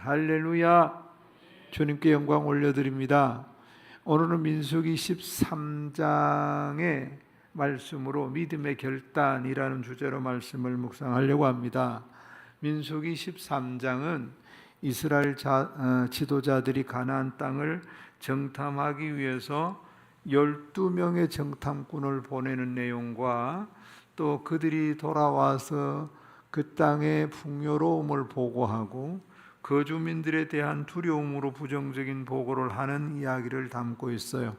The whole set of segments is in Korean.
할렐루야. 주님께 영광 올려드립니다. 오늘은 민수기 13장의 말씀으로 믿음의 결단이라는 주제로 말씀을 묵상하려고 합니다. 민수기 13장은 이스라엘 지도자들이 가나안 땅을 정탐하기 위해서 12명의 정탐꾼을 보내는 내용과 또 그들이 돌아와서 그 땅의 풍요로움을 보고하고 거주민들에 대한 두려움으로 부정적인 보고를 하는 이야기를 담고 있어요.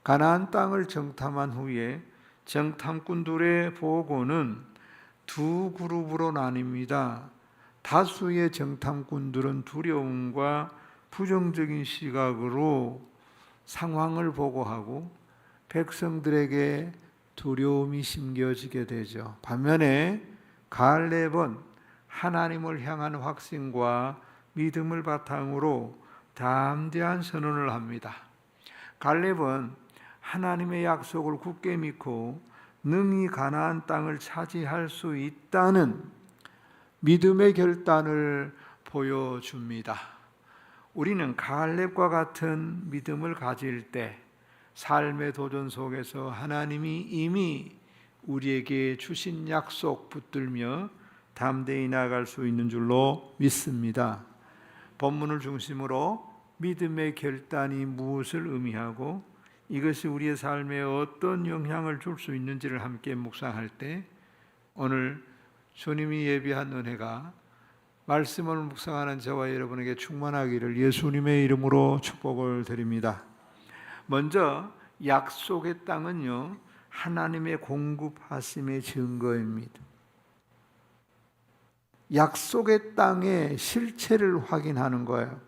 가나안 땅을 정탐한 후에 정탐꾼들의 보고는 두 그룹으로 나뉩니다. 다수의 정탐꾼들은 두려움과 부정적인 시각으로 상황을 보고하고 백성들에게 두려움이 심겨지게 되죠. 반면에 갈렙은 하나님을 향한 확신과 믿음을 바탕으로 담대한 선언을 합니다. 갈렙은 하나님의 약속을 굳게 믿고 능히 가나안 땅을 차지할 수 있다는 믿음의 결단을 보여줍니다. 우리는 갈렙과 같은 믿음을 가질 때 삶의 도전 속에서 하나님이 이미 우리에게 주신 약속 붙들며 담대히 나아갈 수 있는 줄로 믿습니다. 본문을 중심으로 믿음의 결단이 무엇을 의미하고 이것이 우리의 삶에 어떤 영향을 줄 수 있는지를 함께 묵상할 때 오늘 주님이 예비한 은혜가 말씀을 묵상하는 저와 여러분에게 충만하기를 예수님의 이름으로 축복을 드립니다. 먼저 약속의 땅은요, 하나님의 공급하심의 증거입니다. 약속의 땅의 실체를 확인하는 거예요.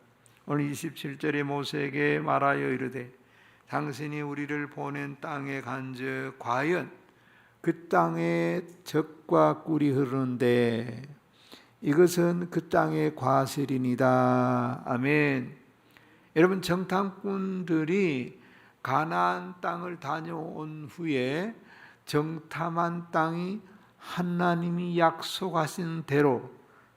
오늘 27절에 모세에게 말하여 이르되 당신이 우리를 보낸 땅에 간즉 과연 그 땅에 젖과 꿀이 흐르는데 이것은 그 땅의 과실이니이다. 아멘. 여러분, 정탐꾼들이 가나안 땅을 다녀온 후에 정탐한 땅이 하나님이 약속하신 대로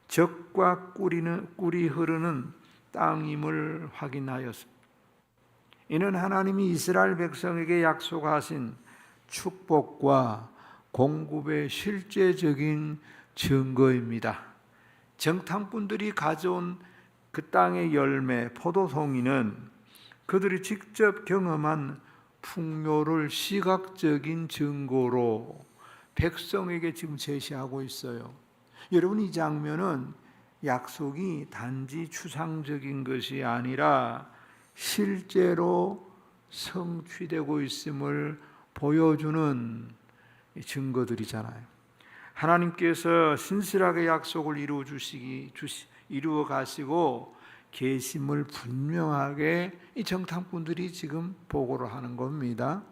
젖과 꿀이 흐르는 땅임을 확인하였습니다. 이는 하나님이 이스라엘 백성에게 약속하신 축복과 공급의 실제적인 증거입니다. 정탐꾼들이 가져온 그 땅의 열매, 포도송이는 그들이 직접 경험한 풍요를 시각적인 증거로 백성에게 지금 제시하고 있어요. 여러분, 이 장면은 약속이 단지 추상적인 것이 아니라 실제로 성취되고 있음을 보여주는 증거들이잖아요. 하나님께서 신실하게 약속을 이루어 가시고 계심을 분명하게 이 정탐꾼들이 지금 보고를 하는 겁니다.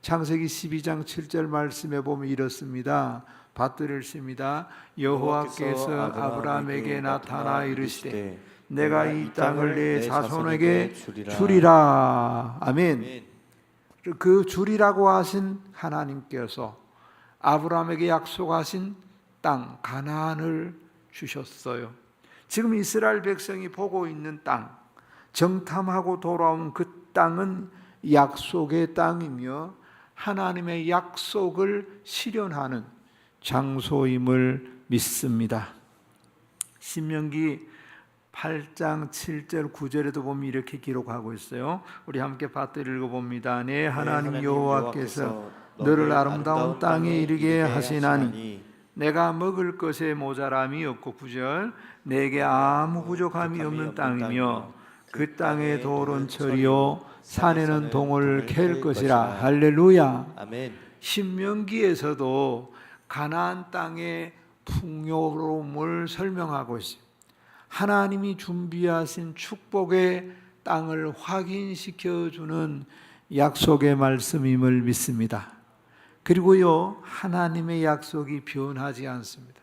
창세기 12장 7절 말씀에 보면 이렇습니다. 받들을 씁니다. 여호와께서 아브라함에게 나타나 이르시되 내가 이 땅을 내 자손에게 주리라. 아멘. 그 주리라고 하신 하나님께서 아브라함에게 약속하신 땅 가나안을 주셨어요. 지금 이스라엘 백성이 보고 있는 땅, 정탐하고 돌아온 그 땅은 약속의 땅이며 하나님의 약속을 실현하는 장소임을 믿습니다. 신명기 8장 7절 9절에도 보면 이렇게 기록하고 있어요. 우리 함께 받들어 읽어봅니다. 내 하나님 여호와께서 너를 아름다운 땅에 이르게 하시나니 내가 먹을 것에 모자람이 없고 9절 내게 아무 부족함이 없는 땅이며 그 땅의 돌은 철이요 산에는 동을 캘 것이라. 할렐루야. 아멘. 신명기에서도 가나안 땅의 풍요로움을 설명하고 있습니다. 하나님이 준비하신 축복의 땅을 확인시켜주는 약속의 말씀임을 믿습니다. 그리고요, 하나님의 약속이 변하지 않습니다.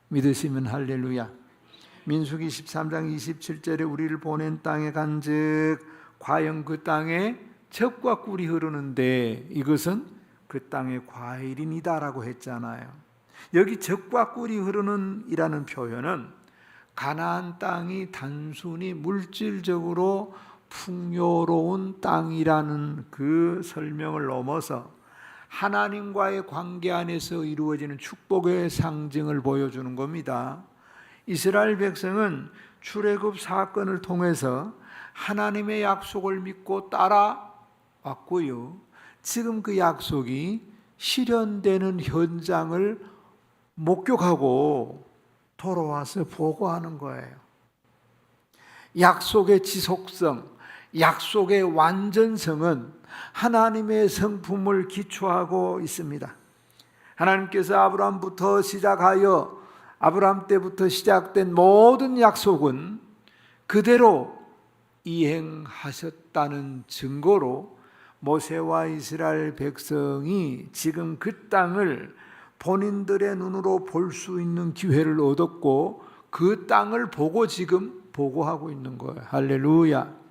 믿으시면 할렐루야. 민수기 13장 27절에 우리를 보낸 땅에 간즉 과연 그 땅에 젖과 꿀이 흐르는데 이것은 그 땅의 과일이니다라고 했잖아요. 여기 젖과 꿀이 흐르는 이라는 표현은 가나안 땅이 단순히 물질적으로 풍요로운 땅이라는 그 설명을 넘어서 하나님과의 관계 안에서 이루어지는 축복의 상징을 보여주는 겁니다. 이스라엘 백성은 출애굽 사건을 통해서 하나님의 약속을 믿고 따라왔고요. 지금 그 약속이 실현되는 현장을 목격하고 돌아와서 보고하는 거예요. 약속의 지속성, 약속의 완전성은 하나님의 성품을 기초하고 있습니다. 하나님께서 아브라함부터 시작하여 아브라함 때부터 시작된 모든 약속은 그대로 이행하셨다는 증거로 모세와 이스라엘 백성이 지금 그 땅을 본인들의 눈으로 볼 수 있는 기회를 얻었고 그 땅을 보고 지금 보고하고 있는 거예요. 할렐루야.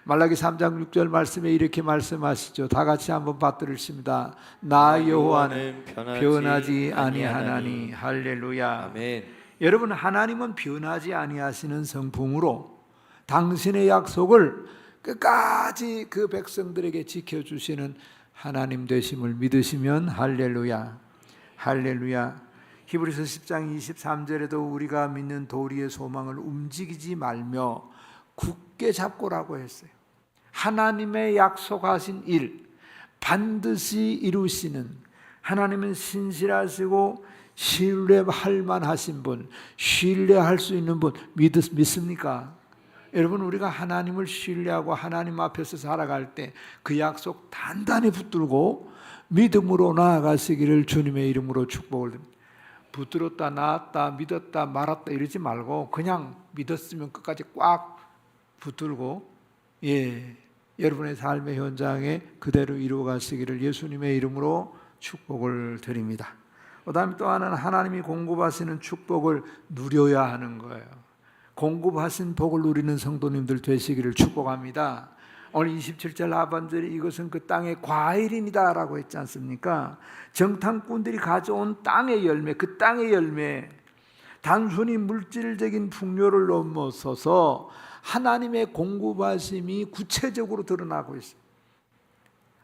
말라기 3장 6절 말씀에 이렇게 말씀하시죠. 다 같이 한번 받들으십니다. 나 여호와는 변하지 아니하나니. 할렐루야. 아멘. 여러분, 하나님은 변하지 아니하시는 성품으로 당신의 약속을 끝까지 그 백성들에게 지켜주시는 하나님 되심을 믿으시면 할렐루야. 할렐루야. 히브리서 10장 23절에도 우리가 믿는 도리의 소망을 움직이지 말며 굳게 잡고라고 했어요. 하나님의 약속하신 일 반드시 이루시는, 하나님은 신실하시고 신뢰할 만하신 분, 신뢰할 수 있는 분 믿습니까? 여러분, 우리가 하나님을 신뢰하고 하나님 앞에서 살아갈 때 그 약속 단단히 붙들고 믿음으로 나아가시기를 주님의 이름으로 축복을 드립니다. 붙들었다 놨다 믿었다 말았다 이러지 말고 그냥 믿었으면 끝까지 꽉 붙들고 여러분의 삶의 현장에 그대로 이루어가시기를 예수님의 이름으로 축복을 드립니다. 그 다음에 또 하나는 하나님이 공급하시는 축복을 누려야 하는 거예요. 공급하신 복을 누리는 성도님들 되시기를 축복합니다. 오늘 27절 하반절에 이것은 그 땅의 과일입니다 라고 했지 않습니까? 정탐꾼들이 가져온 땅의 열매, 그 땅의 열매, 단순히 물질적인 풍요를 넘어서서 하나님의 공급하심이 구체적으로 드러나고 있어요.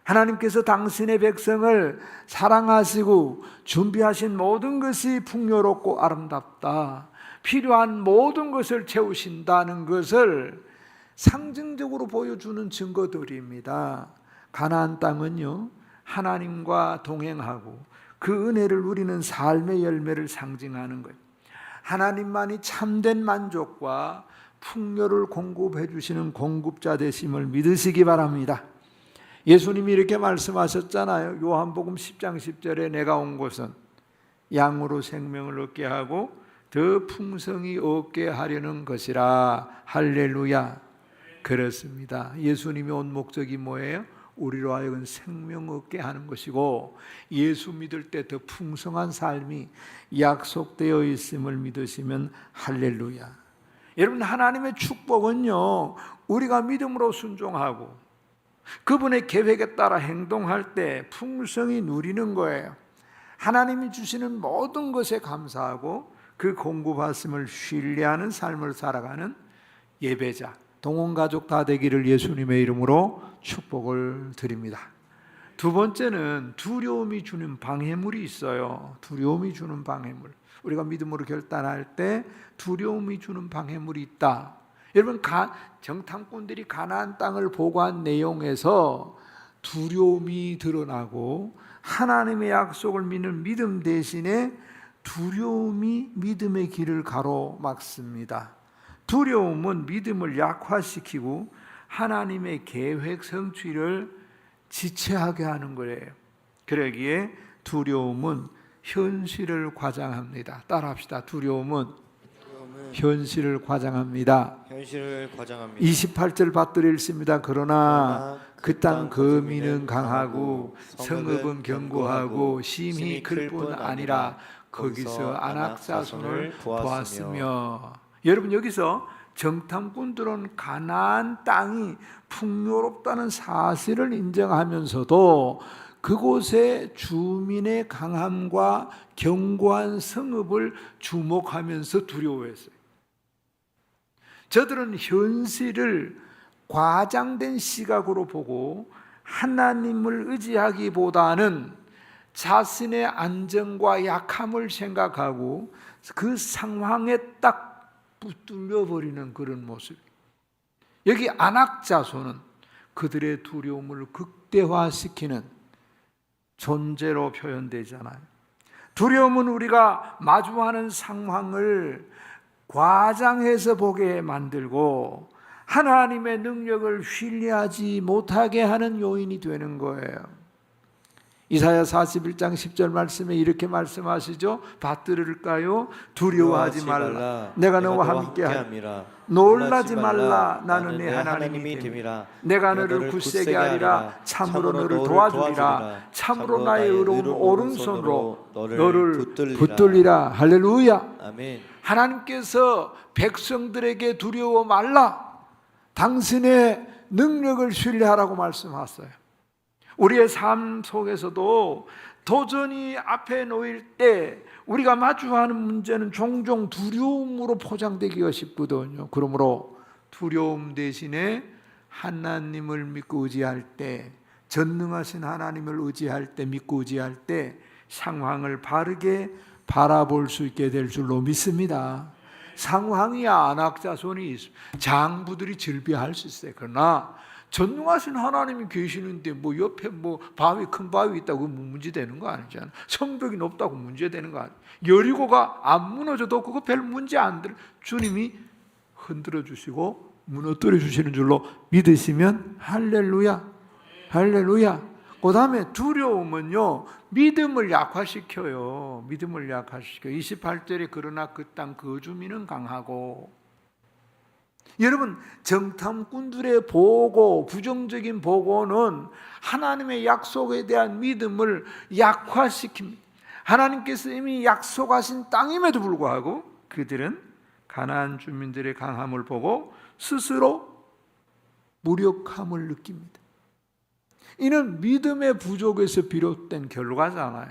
하나님께서 당신의 백성을 사랑하시고 준비하신 모든 것이 풍요롭고 아름답다, 필요한 모든 것을 채우신다는 것을 상징적으로 보여주는 증거들입니다. 가나안 땅은요, 하나님과 동행하고 그 은혜를 누리는 삶의 열매를 상징하는 거예요. 하나님만이 참된 만족과 풍요를 공급해 주시는 공급자 되심을 믿으시기 바랍니다. 예수님이 이렇게 말씀하셨잖아요. 요한복음 10장 10절에 내가 온 것은 양으로 생명을 얻게 하고 더 풍성히 얻게 하려는 것이라. 할렐루야. 그렇습니다. 예수님이 온 목적이 뭐예요? 우리로 하여금 생명 얻게 하는 것이고, 예수 믿을 때 더 풍성한 삶이 약속되어 있음을 믿으시면 할렐루야. 여러분, 하나님의 축복은요, 우리가 믿음으로 순종하고 그분의 계획에 따라 행동할 때 풍성히 누리는 거예요. 하나님이 주시는 모든 것에 감사하고 그 공급하심을 신뢰하는 삶을 살아가는 예배자, 동원가족 다 되기를 예수님의 이름으로 축복을 드립니다. 두 번째는 두려움이 주는 방해물이 있어요. 두려움이 주는 방해물. 우리가 믿음으로 결단할 때 두려움이 주는 방해물이 있다. 여러분, 정탐꾼들이 가나안 땅을 보고한 내용에서 두려움이 드러나고 하나님의 약속을 믿는 믿음 대신에 두려움이 믿음의 길을 가로막습니다. 두려움은 믿음을 약화시키고 하나님의 계획 성취를 지체하게 하는 거예요. 그러기에 두려움은 현실을 과장합니다. 따라합시다. 두려움은 현실을 과장합니다. 28절 받들어 읽습니다. 그러나 그 땅 거민은 강하고 성읍은 견고하고 심히 클 뿐 아니라 거기서 아낙 자손을 보았으며. 여러분, 여기서 정탐꾼들은 가나안 땅이 풍요롭다는 사실을 인정하면서도 그곳의 주민의 강함과 견고한 성읍을 주목하면서 두려워했어요. 저들은 현실을 과장된 시각으로 보고 하나님을 의지하기보다는 자신의 안정과 약함을 생각하고 그 상황에 딱 붙들려 버리는 그런 모습. 여기 안악자손은 그들의 두려움을 극대화시키는 존재로 표현되잖아요. 두려움은 우리가 마주하는 상황을 과장해서 보게 만들고 하나님의 능력을 신뢰하지 못하게 하는 요인이 되는 거예요. 이사야 41장 10절 말씀에 이렇게 말씀하시죠. 받들을까요? 두려워하지 말라. 내가 너와 함께하리라. 놀라지 말라. 나는 네 하나님이 됨이라. 내가 너를 굳세게 하리라. 참으로 너를 도와주리라. 참으로 나의 의로운 오른손으로 너를 붙들리라. 할렐루야. 아멘. 하나님께서 백성들에게 두려워 말라. 당신의 능력을 신뢰하라고 말씀하셨어요. 우리의 삶 속에서도 도전이 앞에 놓일 때 우리가 마주하는 문제는 종종 두려움으로 포장되기가 쉽거든요. 그러므로 두려움 대신에 하나님을 믿고 의지할 때, 전능하신 하나님을 의지할 때, 믿고 의지할 때 상황을 바르게 바라볼 수 있게 될 줄로 믿습니다. 상황이 안악자손이 장부들이 즐비할 수 있어요. 그러나 전능하신 하나님이 계시는데 뭐 옆에 뭐 바위, 큰 바위 있다고 문제되는 거 아니잖아요. 성벽이 높다고 문제되는 거 아니에요. 여리고가 안 무너져도 그거 별 문제 안 들. 주님이 흔들어 주시고 무너뜨려 주시는 줄로 믿으시면 할렐루야. 할렐루야. 그 다음에 두려움은요, 믿음을 약화시켜요. 믿음을 약화시켜요. 28절에 그러나 그 땅 거주민은 강하고. 여러분, 정탐꾼들의 보고, 부정적인 보고는 하나님의 약속에 대한 믿음을 약화시킵니다. 하나님께서 이미 약속하신 땅임에도 불구하고 그들은 가나안 주민들의 강함을 보고 스스로 무력함을 느낍니다. 이는 믿음의 부족에서 비롯된 결과잖아요.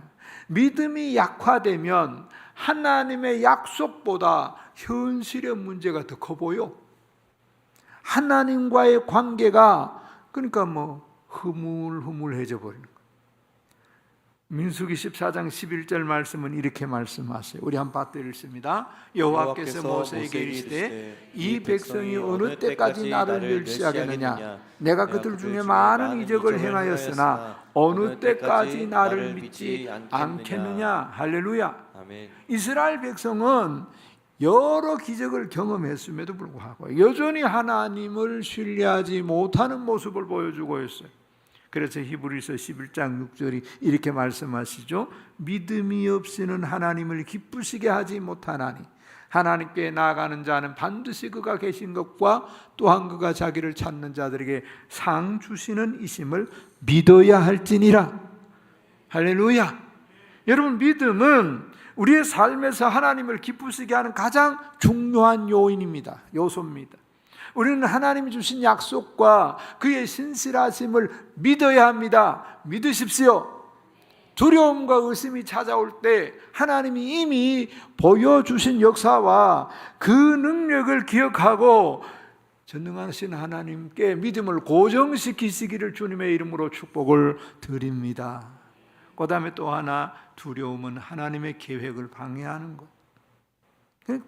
믿음이 약화되면 하나님의 약속보다 현실의 문제가 더 커 보여. 하나님과의 관계가 그러니까 뭐 흐물흐물해져 버리는 거예요. 민수기 14장 11절 말씀은 이렇게 말씀하세요. 우리 한 파트 읽습니다. 여호와께서 모세에게 이르시되 이 백성이 어느 때까지 나를 멸시하겠느냐. 내가 그들 중에 많은 이적을 행하였으나 어느 때까지 나를 믿지 않겠느냐. 할렐루야. 아멘. 이스라엘 백성은 여러 기적을 경험했음에도 불구하고 여전히 하나님을 신뢰하지 못하는 모습을 보여주고 있어요. 그래서 히브리서 11장 6절이 이렇게 말씀하시죠. 믿음이 없이는 하나님을 기쁘시게 하지 못하나니 하나님께 나아가는 자는 반드시 그가 계신 것과 또한 그가 자기를 찾는 자들에게 상 주시는 이심을 믿어야 할지니라. 할렐루야. 여러분, 믿음은 우리의 삶에서 하나님을 기쁘시게 하는 가장 중요한 요인입니다. 요소입니다. 우리는 하나님이 주신 약속과 그의 신실하심을 믿어야 합니다. 믿으십시오. 두려움과 의심이 찾아올 때 하나님이 이미 보여주신 역사와 그 능력을 기억하고 전능하신 하나님께 믿음을 고정시키시기를 주님의 이름으로 축복을 드립니다. 그 다음에 또 하나, 두려움은 하나님의 계획을 방해하는 것.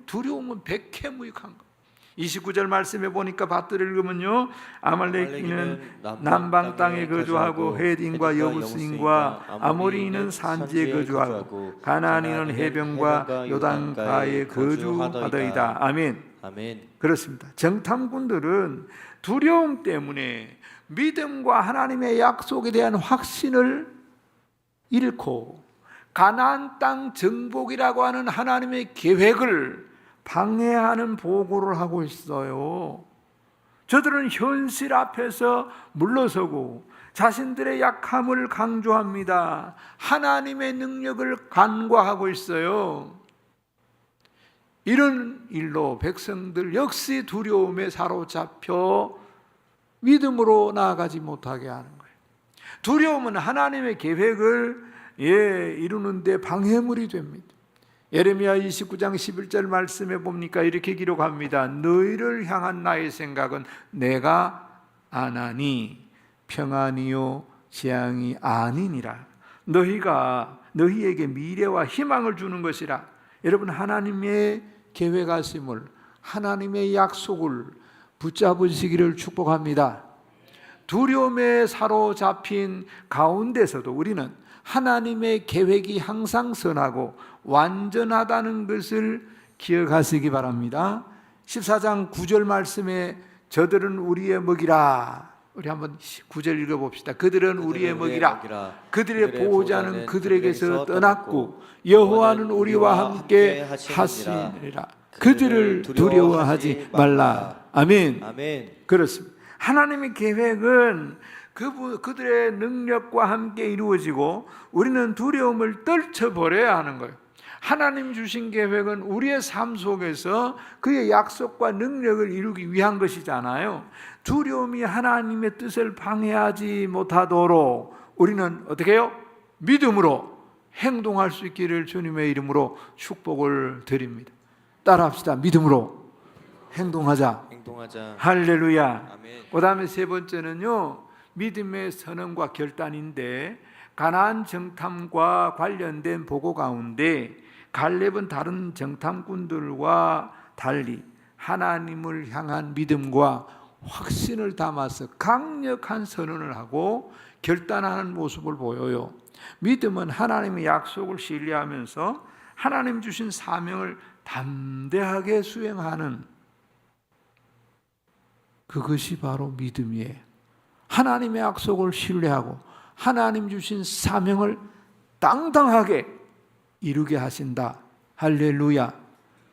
두려움은 백해무익한 것. 29절 말씀해 보니까 밭들을 읽으면요, 아말렉인은 남방 땅에 거주하고 헤딘과 여부스인과 아모리인은 산지에 거주하고 가나안인은 해변과 요단가에 거주하더이다. 아멘. 아멘. 그렇습니다. 정탐꾼들은 두려움 때문에 믿음과 하나님의 약속에 대한 확신을 잃고 가나안 땅 정복이라고 하는 하나님의 계획을 방해하는 보고를 하고 있어요. 저들은 현실 앞에서 물러서고 자신들의 약함을 강조합니다. 하나님의 능력을 간과하고 있어요. 이런 일로 백성들 역시 두려움에 사로잡혀 믿음으로 나아가지 못하게 하는 거예요. 두려움은 하나님의 계획을 이루는데 방해물이 됩니다. 예레미야 29장 11절 말씀에 보니까 이렇게 기록합니다. 너희를 향한 나의 생각은 내가 아나니 평안이요 재앙이 아니니라. 너희에게 미래와 희망을 주는 것이라. 여러분, 하나님의 계획하심을, 하나님의 약속을 붙잡으시기를 축복합니다. 두려움에 사로잡힌 가운데서도 우리는 하나님의 계획이 항상 선하고 완전하다는 것을 기억하시기 바랍니다. 14장 9절 말씀에 저들은 우리의 먹이라. 우리 한번 9절 읽어봅시다. 그들은 우리의 먹이라. 그들의 보호자는 그들에게서 떠났고 여호와는 우리와 함께 하시니라. 그들을 두려워하지 말라. 아멘. 그렇습니다. 하나님의 계획은 그들의 능력과 함께 이루어지고 우리는 두려움을 떨쳐버려야 하는 거예요. 하나님 주신 계획은 우리의 삶 속에서 그의 약속과 능력을 이루기 위한 것이잖아요. 두려움이 하나님의 뜻을 방해하지 못하도록 우리는 어떻게 해요? 믿음으로 행동할 수 있기를 주님의 이름으로 축복을 드립니다. 따라합시다. 믿음으로 행동하자. 할렐루야. 아멘. 그 다음에 세 번째는요, 믿음의 선언과 결단인데, 가나안 정탐과 관련된 보고 가운데 갈렙은 다른 정탐꾼들과 달리 하나님을 향한 믿음과 확신을 담아서 강력한 선언을 하고 결단하는 모습을 보여요. 믿음은 하나님의 약속을 신뢰하면서 하나님 주신 사명을 담대하게 수행하는, 그것이 바로 믿음이에요. 하나님의 약속을 신뢰하고 하나님 주신 사명을 당당하게 이루게 하신다. 할렐루야.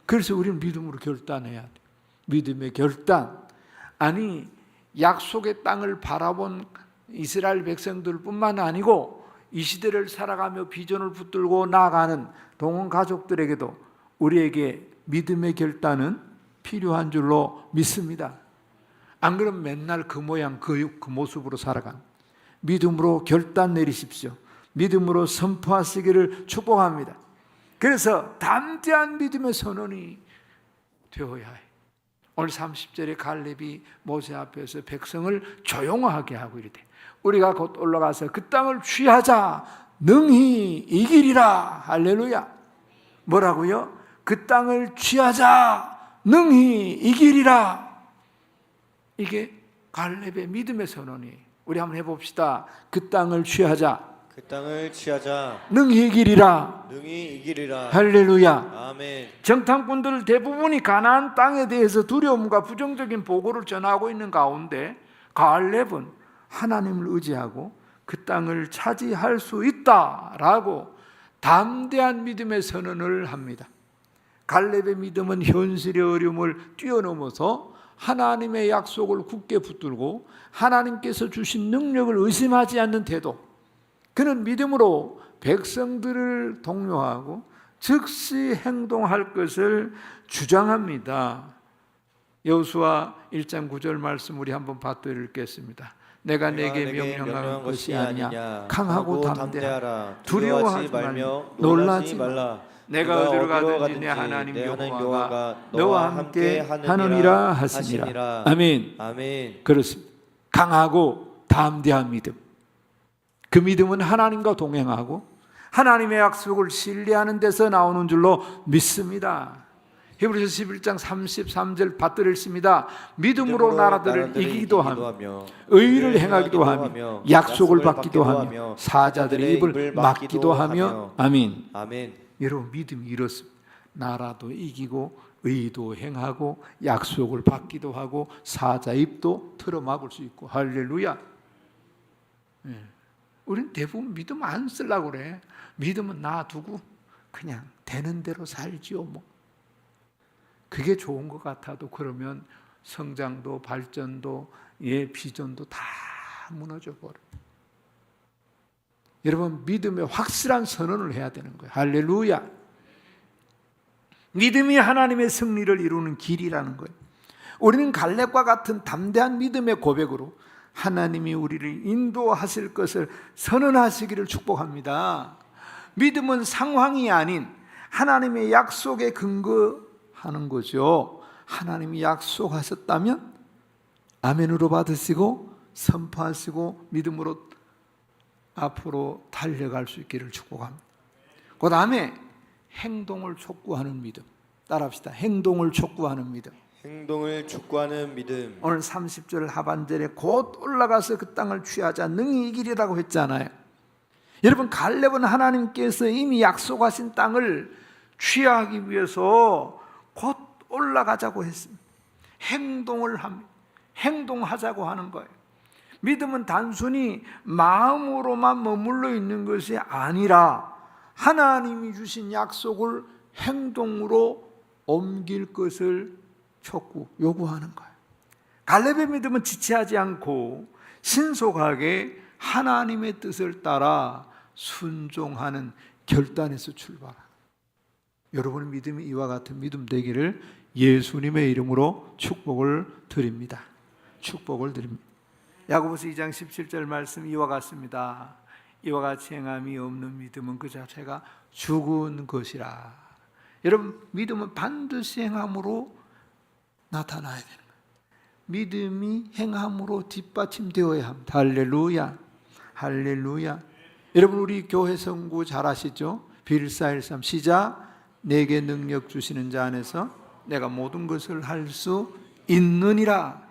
그래서 우리는 믿음으로 결단해야 돼. 믿음의 결단. 아니, 약속의 땅을 바라본 이스라엘 백성들뿐만 아니고 이 시대를 살아가며 비전을 붙들고 나아가는 동원 가족들에게도 우리에게 믿음의 결단은 필요한 줄로 믿습니다. 안 그러면 맨날 그 모양 그 모습으로 살아간, 믿음으로 결단 내리십시오. 믿음으로 선포하시기를 축복합니다. 그래서 담대한 믿음의 선언이 되어야 해. 오늘 30절에 갈렙이 모세 앞에서 백성을 조용하게 하고 이르되 우리가 곧 올라가서 그 땅을 취하자 능히 이기리라. 할렐루야. 뭐라고요? 그 땅을 취하자 능히 이기리라. 이게 갈렙의 믿음의 선언이에요. 우리 한번 해봅시다. 그 땅을 취하자. 그 땅을 취하자. 능히 이기리라. 능히 이기리라. 할렐루야. 아멘. 정탐꾼들 대부분이 가나안 땅에 대해서 두려움과 부정적인 보고를 전하고 있는 가운데 갈렙은 하나님을 의지하고 그 땅을 차지할 수 있다라고 담대한 믿음의 선언을 합니다. 갈렙의 믿음은 현실의 어려움을 뛰어넘어서 하나님의 약속을 굳게 붙들고 하나님께서 주신 능력을 의심하지 않는 태도. 그는 믿음으로 백성들을 독려하고 즉시 행동할 것을 주장합니다. 여호수아 1장 9절 말씀 우리 한번 받들어 읽겠습니다. 내가 내게 명령한 것이 아니냐. 강하고 담대하라. 두려워하지 말며 놀라지 말라. 내가 어디로 가든지 내 하나님 여호와가 너와 함께 하느니라 하시니라. 아멘. 아멘. 그렇습니다. 강하고 담대한 믿음. 그 믿음은 하나님과 동행하고 하나님의 약속을 신뢰하는 데서 나오는 줄로 믿습니다. 히브리서 11장 33절 받들어 읽습니다. 믿음으로 나라들을 이기기도 하며 의를 행하기도 하며 약속을 받기도 하며 사자들의 입을 막기도 하며. 아멘. 아멘. 여러분, 믿음이 이렇습니다. 나라도 이기고 의도 행하고 약속을 받기도 하고 사자 입도 틀어막을 수 있고. 할렐루야. 우리는 대부분 믿음 안 쓰려고 그래. 믿음은 놔두고 그냥 되는 대로 살지요 뭐. 그게 좋은 것 같아도 그러면 성장도 발전도 비전도 다 무너져 버려. 여러분, 믿음의 확실한 선언을 해야 되는 거예요. 할렐루야. 믿음이 하나님의 승리를 이루는 길이라는 거예요. 우리는 갈렙과 같은 담대한 믿음의 고백으로 하나님이 우리를 인도하실 것을 선언하시기를 축복합니다. 믿음은 상황이 아닌 하나님의 약속에 근거하는 거죠. 하나님이 약속하셨다면 아멘으로 받으시고 선포하시고 믿음으로 앞으로 달려갈 수 있기를 축복합니다. 그 다음에 행동을 촉구하는 믿음. 따라합시다. 행동을 촉구하는 믿음. 행동을 촉구하는 믿음. 오늘 30절 하반절에 곧 올라가서 그 땅을 취하자 능히 이기리라고 했잖아요. 여러분, 갈렙은 하나님께서 이미 약속하신 땅을 취하기 위해서 곧 올라가자고 했습니다. 행동을 합니다. 행동하자고 하는 거예요. 믿음은 단순히 마음으로만 머물러 있는 것이 아니라 하나님이 주신 약속을 행동으로 옮길 것을 요구하는 거예요. 갈렙의 믿음은 지체하지 않고 신속하게 하나님의 뜻을 따라 순종하는 결단에서 출발합니다. 여러분의 믿음이 이와 같은 믿음 되기를 예수님의 이름으로 축복을 드립니다. 축복을 드립니다. 야고보서 2장 17절 말씀 이와 같습니다. 이와 같이 행함이 없는 믿음은 그 자체가 죽은 것이라. 여러분, 믿음은 반드시 행함으로 나타나야 되는 거예요. 믿음이 행함으로 뒷받침되어야 합니다. 할렐루야, 할렐루야. 여러분, 우리 교회 성구 잘 아시죠? 빌413 시작. 내게 능력 주시는 자 안에서 내가 모든 것을 할 수 있느니라.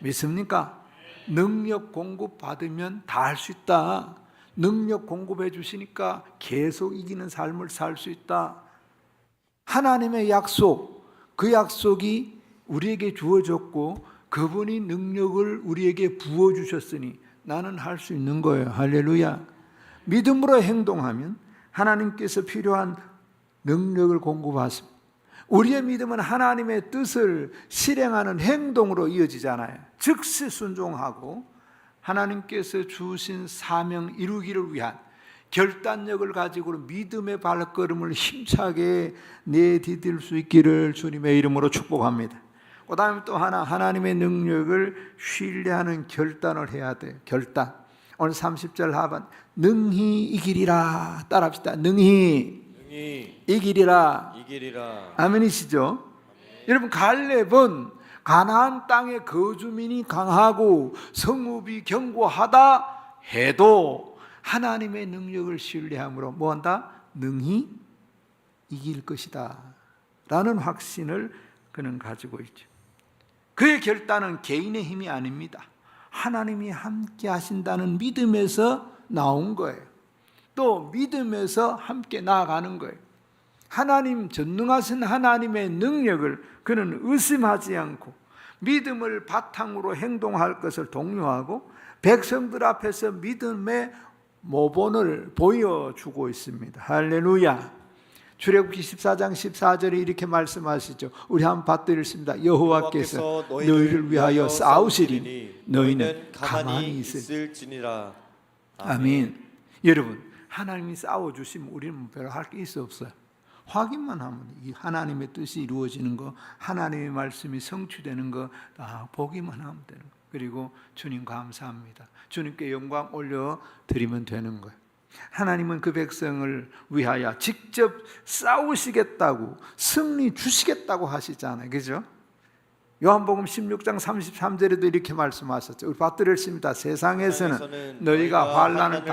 믿습니까? 능력 공급 받으면 다 할 수 있다. 능력 공급해 주시니까 계속 이기는 삶을 살 수 있다. 하나님의 약속, 그 약속이 우리에게 주어졌고 그분이 능력을 우리에게 부어주셨으니 나는 할 수 있는 거예요. 할렐루야. 믿음으로 행동하면 하나님께서 필요한 능력을 공급하십니다. 우리의 믿음은 하나님의 뜻을 실행하는 행동으로 이어지잖아요. 즉시 순종하고 하나님께서 주신 사명 이루기를 위한 결단력을 가지고 믿음의 발걸음을 힘차게 내디딜 수 있기를 주님의 이름으로 축복합니다. 그 다음에 또 하나님의 능력을 신뢰하는 결단을 해야 돼요. 결단. 오늘 30절 하반 능히 이기리라. 따라합시다. 능히 이기리라. 아멘이시죠? 아멘. 여러분, 갈렙은 가나안 땅의 거주민이 강하고 성읍이 견고하다 해도 하나님의 능력을 신뢰함으로 뭐한다? 능히 이길 것이다 라는 확신을 그는 가지고 있죠. 그의 결단은 개인의 힘이 아닙니다. 하나님이 함께 하신다는 믿음에서 나온 거예요. 또 믿음에서 함께 나아가는 거예요. 하나님, 전능하신 하나님의 능력을 그는 의심하지 않고 믿음을 바탕으로 행동할 것을 독려하고 백성들 앞에서 믿음의 모본을 보여주고 있습니다. 할렐루야. 출애굽기 14장 14절에 이렇게 말씀하시죠. 우리 한번 받들으십니다. 여호와께서 너희를 위하여 싸우시리니 너희는 가만히 있을지니라. 아멘. 여러분, 하나님이 싸워주시면 우리는 별로 할 게 있어 없어요. 확인만 하면 이 하나님의 뜻이 이루어지는 거, 하나님의 말씀이 성취되는 거 다 보기만 하면 되는 거. 그리고 주님 감사합니다. 주님께 영광 올려드리면 되는 거예요. 하나님은 그 백성을 위하여 직접 싸우시겠다고, 승리 주시겠다고 하시잖아요. 그죠? 요한복음 16장 33절에도 이렇게 말씀하셨죠. 우리 받들으십니다. 세상에서는 너희가 환난을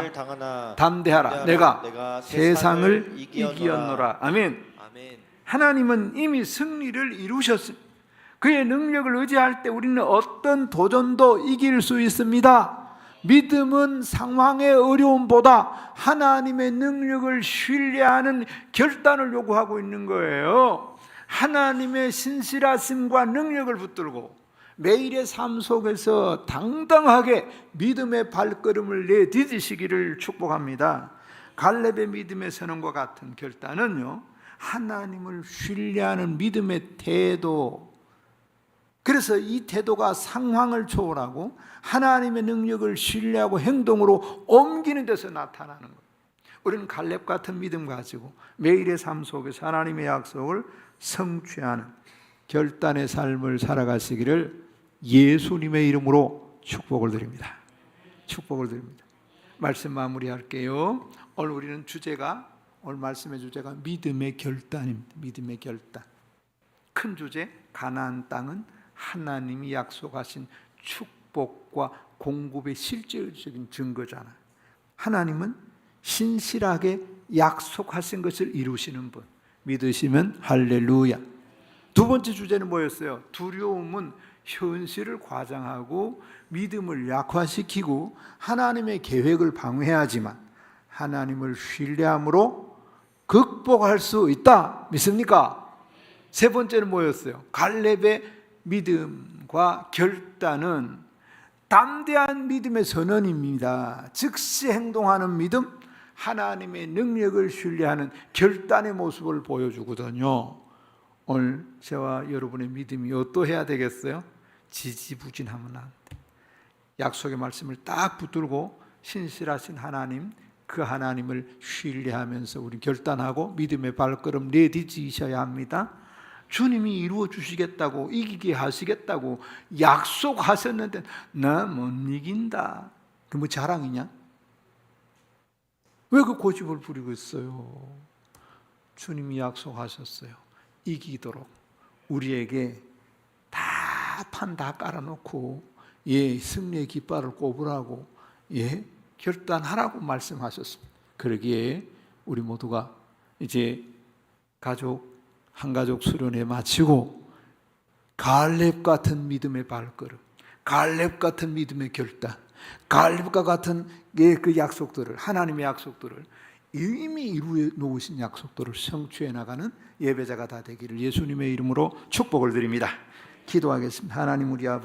담대하라. 내가 세상을 이기었노라. 아멘. 하나님은 이미 승리를 이루셨습니다. 그의 능력을 의지할 때 우리는 어떤 도전도 이길 수 있습니다. 믿음은 상황의 어려움보다 하나님의 능력을 신뢰하는 결단을 요구하고 있는 거예요. 하나님의 신실하심과 능력을 붙들고 매일의 삶 속에서 당당하게 믿음의 발걸음을 내디디시기를 축복합니다. 갈렙의 믿음의 선언과 같은 결단은요, 하나님을 신뢰하는 믿음의 태도. 그래서 이 태도가 상황을 초월하고 하나님의 능력을 신뢰하고 행동으로 옮기는 데서 나타나는 거예요. 우리는 갈렙 같은 믿음 가지고 매일의 삶 속에서 하나님의 약속을 성취하는 결단의 삶을 살아가시기를 예수님의 이름으로 축복을 드립니다. 축복을 드립니다. 말씀 마무리할게요. 오늘 우리는 주제가 오늘 말씀의 주제가 믿음의 결단입니다. 믿음의 결단. 큰 주제, 가나안 땅은 하나님이 약속하신 축복과 공급의 실질적인 증거잖아요. 하나님은 신실하게 약속하신 것을 이루시는 분. 믿으시면 할렐루야. 두 번째 주제는 뭐였어요? 두려움은 현실을 과장하고 믿음을 약화시키고 하나님의 계획을 방해하지만 하나님을 신뢰함으로 극복할 수 있다. 믿습니까? 세 번째는 뭐였어요? 갈렙의 믿음과 결단은 담대한 믿음의 선언입니다. 즉시 행동하는 믿음, 하나님의 능력을 신뢰하는 결단의 모습을 보여주거든요. 오늘 저와 여러분의 믿음이 어떠해야 되겠어요? 지지부진하면 안 돼. 약속의 말씀을 딱 붙들고 신실하신 하나님, 그 하나님을 신뢰하면서 우리 결단하고 믿음의 발걸음 내디디셔야 합니다. 주님이 이루어 주시겠다고, 이기게 하시겠다고 약속하셨는데 나 못 이긴다. 그 뭐 자랑이냐? 왜 그 고집을 부리고 있어요? 주님이 약속하셨어요. 이기도록 우리에게 판 다 깔아놓고 승리의 깃발을 꼽으라고 결단하라고 말씀하셨습니다. 그러기에 우리 모두가 이제 한 가족 수련회 마치고 갈렙 같은 믿음의 발걸음, 갈렙 같은 믿음의 결단, 갈렙과 같은 그 약속들을, 하나님의 약속들을 이미 이루어 놓으신 약속들을 성취해 나가는 예배자가 다 되기를 예수님의 이름으로 축복을 드립니다. 기도하겠습니다. 하나님 우리 아버지,